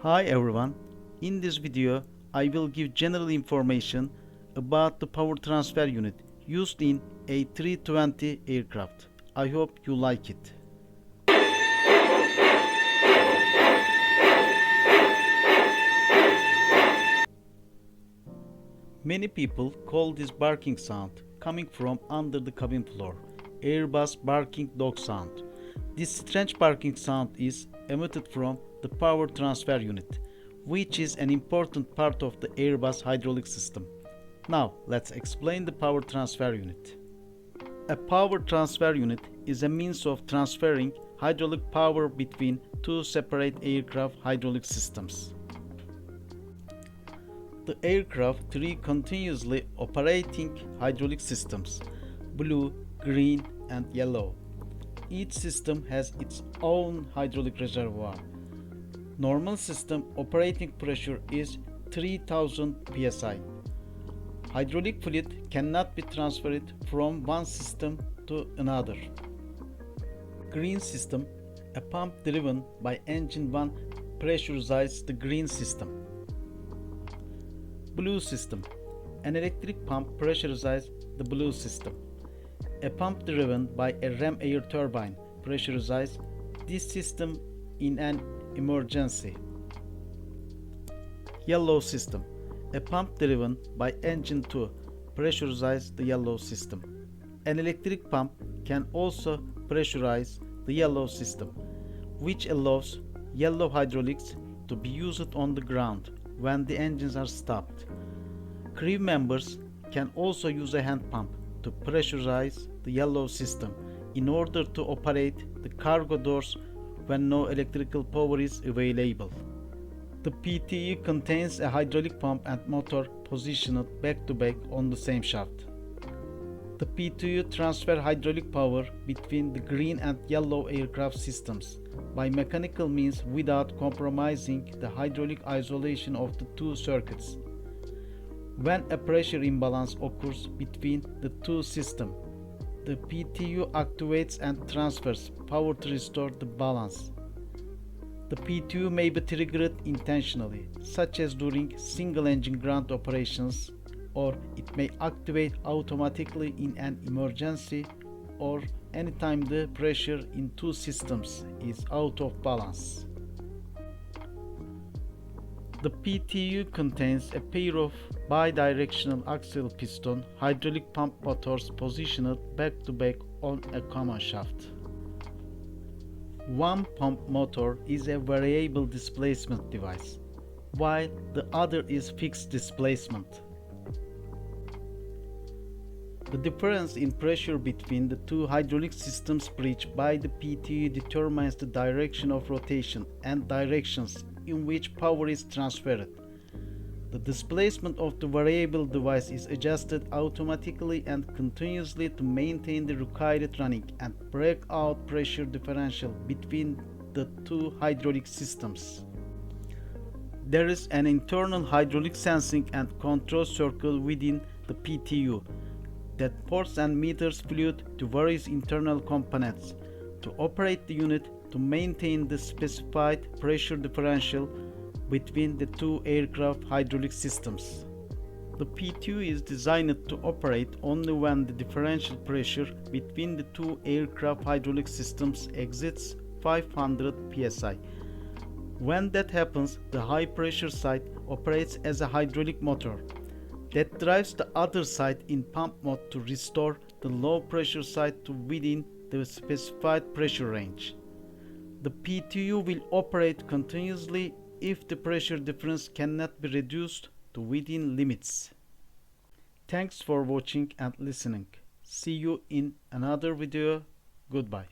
Hi everyone, in this video I will give general information about the power transfer unit used in A320 aircraft. I hope you like it. Many people call this barking sound coming from under the cabin floor Airbus barking dog sound. This strange barking sound is emitted from the power transfer unit, which is an important part of the Airbus hydraulic system. Now, let's explain the power transfer unit. A power transfer unit is a means of transferring hydraulic power between two separate aircraft hydraulic systems. The aircraft three continuously operating hydraulic systems: blue, green, and yellow. Each system has its own hydraulic reservoir. Normal system operating pressure is 3000 psi. Hydraulic fluid cannot be transferred from one system to another. Green system, a pump driven by engine 1 pressurizes the green system. Blue system, an electric pump pressurizes the blue system. A pump driven by a ram air turbine pressurizes this system in an emergency. Yellow system, a pump driven by engine 2 pressurizes the yellow system. An electric pump can also pressurize the yellow system, which allows yellow hydraulics to be used on the ground when the engines are stopped. Crew members can also use a hand pump to pressurize the yellow system in order to operate the cargo doors when no electrical power is available. The PTU contains a hydraulic pump and motor positioned back-to-back on the same shaft. The PTU transfers hydraulic power between the green and yellow aircraft systems by mechanical means without compromising the hydraulic isolation of the two circuits. When a pressure imbalance occurs between the two systems, the PTU activates and transfers power to restore the balance. The PTU may be triggered intentionally, such as during single-engine ground operations, or it may activate automatically in an emergency or anytime the pressure in two systems is out of balance. The PTU contains a pair of bidirectional axial piston hydraulic pump motors positioned back-to-back on a common shaft. One pump motor is a variable displacement device, while the other is fixed displacement. The difference in pressure between the two hydraulic systems bridged by the PTU determines the direction of rotation and directions in which power is transferred. The displacement of the variable device is adjusted automatically and continuously to maintain the required running and breakout pressure differential between the two hydraulic systems. There is an internal hydraulic sensing and control circle within the PTU that ports and meters fluid to various internal components to operate the unit to maintain the specified pressure differential between the two aircraft hydraulic systems. The PTU is designed to operate only when the differential pressure between the two aircraft hydraulic systems exceeds 500 psi. When that happens, the high pressure side operates as a hydraulic motor that drives the other side in pump mode to restore the low pressure side to within the specified pressure range. The PTU will operate continuously if the pressure difference cannot be reduced to within limits. Thanks for watching and listening. See you in another video. Goodbye.